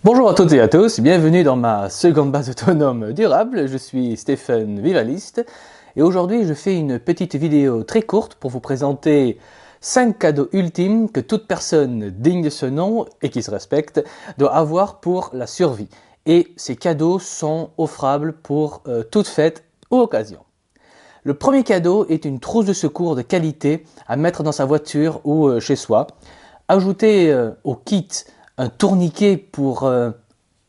Bonjour à toutes et à tous, bienvenue dans ma seconde base autonome durable, je suis Stéphane Vivaliste et aujourd'hui je fais une petite vidéo très courte pour vous présenter 5 cadeaux ultimes que toute personne digne de ce nom et qui se respecte doit avoir pour la survie. Et ces cadeaux sont offrables pour toute fête ou occasion. Le premier cadeau est une trousse de secours de qualité à mettre dans sa voiture ou chez soi. Ajoutez au kit un tourniquet pour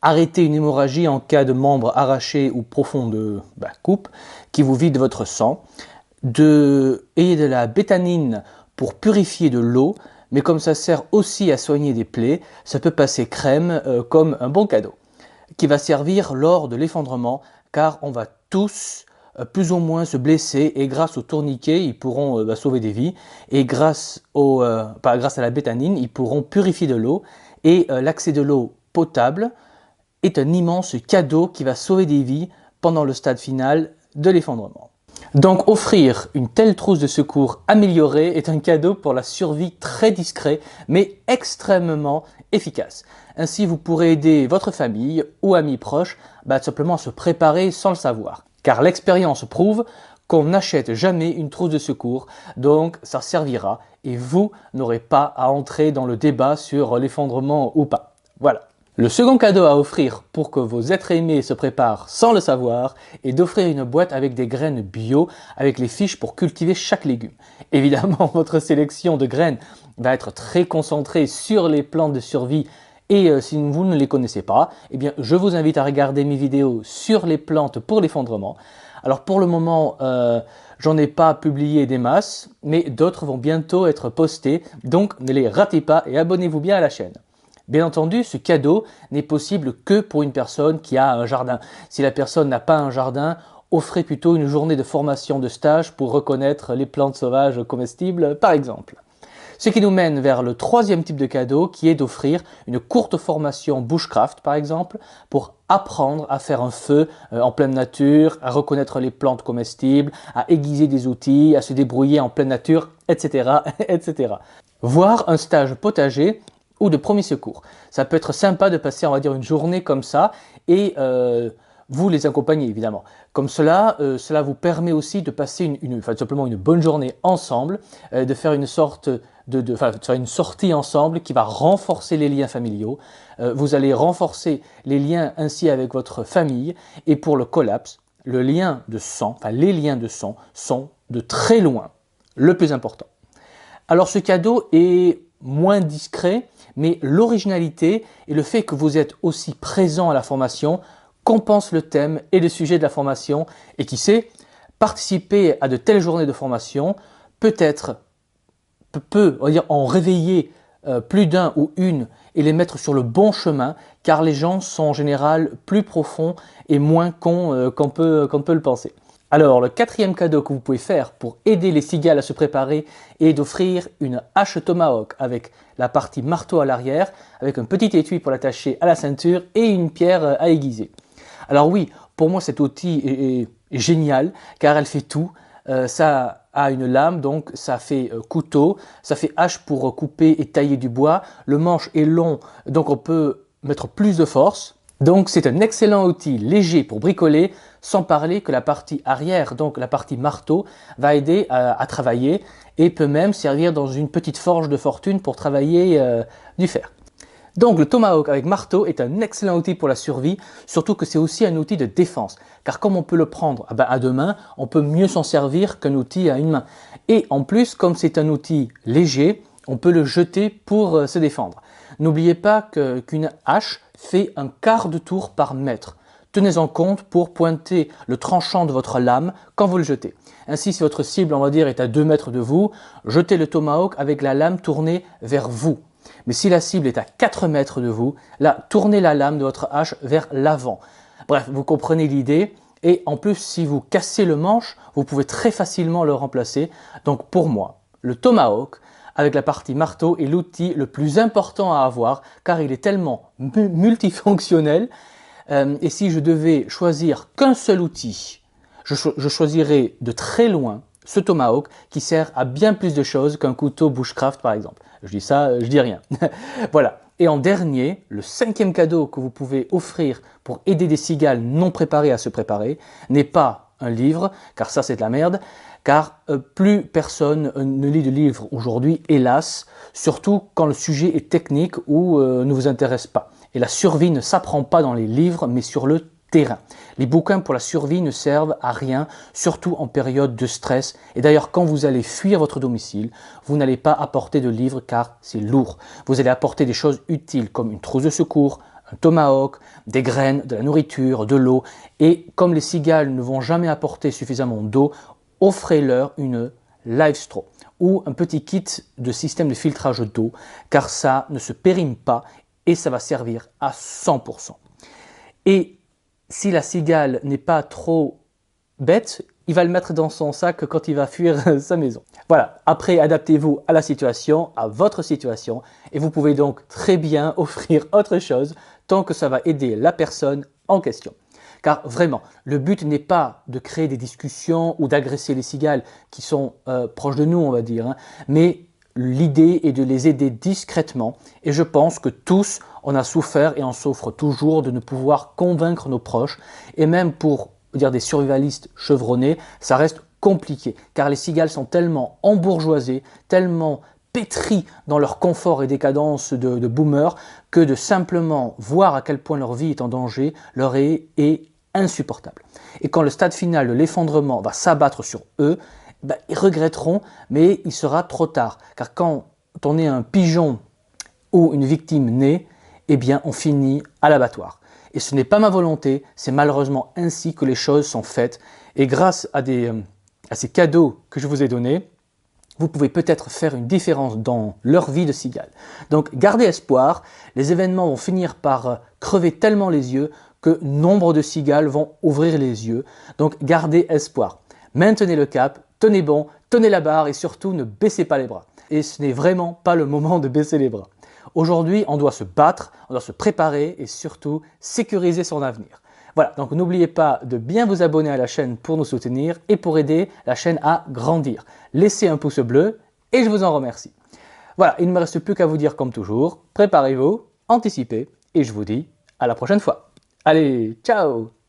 arrêter une hémorragie en cas de membre arraché ou profonde coupe qui vous vide votre sang. Ayez de la bétanine pour purifier de l'eau, mais comme ça sert aussi à soigner des plaies, ça peut passer crème comme un bon cadeau, qui va servir lors de l'effondrement, car on va tous plus ou moins se blesser et grâce au tourniquet, ils pourront sauver des vies et grâce à la bétanine, ils pourront purifier de l'eau et l'accès de l'eau potable est un immense cadeau qui va sauver des vies pendant le stade final de l'effondrement. Donc offrir une telle trousse de secours améliorée est un cadeau pour la survie très discret mais extrêmement efficace. Ainsi vous pourrez aider votre famille ou amis proches simplement à se préparer sans le savoir. Car l'expérience prouve qu'on n'achète jamais une trousse de secours, donc ça servira et vous n'aurez pas à entrer dans le débat sur l'effondrement ou pas. Voilà. Le second cadeau à offrir pour que vos êtres aimés se préparent sans le savoir est d'offrir une boîte avec des graines bio avec les fiches pour cultiver chaque légume. Évidemment, votre sélection de graines va être très concentrée sur les plantes de survie et si vous ne les connaissez pas, eh bien, je vous invite à regarder mes vidéos sur les plantes pour l'effondrement. Alors pour le moment, j'en ai pas publié des masses, mais d'autres vont bientôt être postées, donc ne les ratez pas et abonnez-vous bien à la chaîne. Bien entendu, ce cadeau n'est possible que pour une personne qui a un jardin. Si la personne n'a pas un jardin, offrez plutôt une journée de formation de stage pour reconnaître les plantes sauvages comestibles, par exemple. Ce qui nous mène vers le troisième type de cadeau qui est d'offrir une courte formation bushcraft par exemple pour apprendre à faire un feu en pleine nature, à reconnaître les plantes comestibles, à aiguiser des outils, à se débrouiller en pleine nature, etc. etc. Voire un stage potager ou de premier secours. Ça peut être sympa de passer, on va dire, une journée comme ça et vous les accompagnez évidemment. Comme cela, cela vous permet aussi de passer simplement une bonne journée ensemble, de faire une sorte de faire une sortie ensemble qui va renforcer les liens familiaux. Vous allez renforcer les liens ainsi avec votre famille et pour le collapse, les liens de sang sont de très loin le plus important. Alors ce cadeau est moins discret, mais l'originalité et le fait que vous êtes aussi présent à la formation compense le thème et le sujet de la formation et qui sait, participer à de telles journées de formation peut on va dire, en réveiller plus d'un ou une et les mettre sur le bon chemin car les gens sont en général plus profonds et moins cons qu'on peut le penser. Alors le quatrième cadeau que vous pouvez faire pour aider les cigales à se préparer est d'offrir une hache tomahawk avec la partie marteau à l'arrière, avec un petit étui pour l'attacher à la ceinture et une pierre à aiguiser. Alors oui, pour moi cet outil est génial car elle fait tout. Ça a une lame, donc ça fait couteau, ça fait hache pour couper et tailler du bois. Le manche est long, donc on peut mettre plus de force. Donc c'est un excellent outil léger pour bricoler, sans parler que la partie arrière, donc la partie marteau, va aider à travailler et peut même servir dans une petite forge de fortune pour travailler du fer. Donc le tomahawk avec marteau est un excellent outil pour la survie, surtout que c'est aussi un outil de défense. Car comme on peut le prendre à deux mains, on peut mieux s'en servir qu'un outil à une main. Et en plus, comme c'est un outil léger, on peut le jeter pour se défendre. N'oubliez pas qu'une hache fait un quart de tour par mètre. Tenez-en compte pour pointer le tranchant de votre lame quand vous le jetez. Ainsi, si votre cible, on va dire, est à 2 mètres de vous, jetez le tomahawk avec la lame tournée vers vous. Mais si la cible est à 4 mètres de vous, là, tournez la lame de votre hache vers l'avant. Bref, vous comprenez l'idée. Et en plus, si vous cassez le manche, vous pouvez très facilement le remplacer. Donc pour moi, le tomahawk avec la partie marteau est l'outil le plus important à avoir car il est tellement multifonctionnel. Et si je devais choisir qu'un seul outil, je choisirais de très loin ce tomahawk qui sert à bien plus de choses qu'un couteau bushcraft par exemple. Je dis ça, je dis rien. Voilà. Et en dernier, le 5e cadeau que vous pouvez offrir pour aider des cigales non préparées à se préparer n'est pas un livre, car ça c'est de la merde, car plus personne ne lit de livres aujourd'hui, hélas, surtout quand le sujet est technique ou ne vous intéresse pas. Et la survie ne s'apprend pas dans les livres, mais sur le terrain. Les bouquins pour la survie ne servent à rien, surtout en période de stress. Et d'ailleurs, quand vous allez fuir votre domicile, vous n'allez pas apporter de livres car c'est lourd. Vous allez apporter des choses utiles comme une trousse de secours, un tomahawk, des graines, de la nourriture, de l'eau. Et comme les cigales ne vont jamais apporter suffisamment d'eau, offrez-leur une live straw ou un petit kit de système de filtrage d'eau, car ça ne se périme pas et ça va servir à 100%. Et si la cigale n'est pas trop bête, il va le mettre dans son sac quand il va fuir sa maison. Voilà, après adaptez-vous à la situation, à votre situation, et vous pouvez donc très bien offrir autre chose tant que ça va aider la personne en question. Car vraiment, le but n'est pas de créer des discussions ou d'agresser les cigales qui sont proches de nous, on va dire, hein, mais l'idée est de les aider discrètement et je pense que tous, on a souffert et on souffre toujours de ne pouvoir convaincre nos proches et même pour dire des survivalistes chevronnés, ça reste compliqué car les cigales sont tellement embourgeoisées, tellement pétries dans leur confort et décadence de boomers que de simplement voir à quel point leur vie est en danger leur est insupportable. Et quand le stade final de l'effondrement va s'abattre sur eux, ils regretteront, mais il sera trop tard. Car quand on est un pigeon ou une victime née, eh bien on finit à l'abattoir. Et ce n'est pas ma volonté, c'est malheureusement ainsi que les choses sont faites. Et grâce à ces cadeaux que je vous ai donnés, vous pouvez peut-être faire une différence dans leur vie de cigale. Donc gardez espoir, les événements vont finir par crever tellement les yeux que nombre de cigales vont ouvrir les yeux. Donc gardez espoir. Maintenez le cap, tenez bon, tenez la barre et surtout ne baissez pas les bras. Et ce n'est vraiment pas le moment de baisser les bras. Aujourd'hui, on doit se battre, on doit se préparer et surtout sécuriser son avenir. Voilà, donc n'oubliez pas de bien vous abonner à la chaîne pour nous soutenir et pour aider la chaîne à grandir. Laissez un pouce bleu et je vous en remercie. Voilà, il ne me reste plus qu'à vous dire comme toujours, préparez-vous, anticipez et je vous dis à la prochaine fois. Allez, ciao!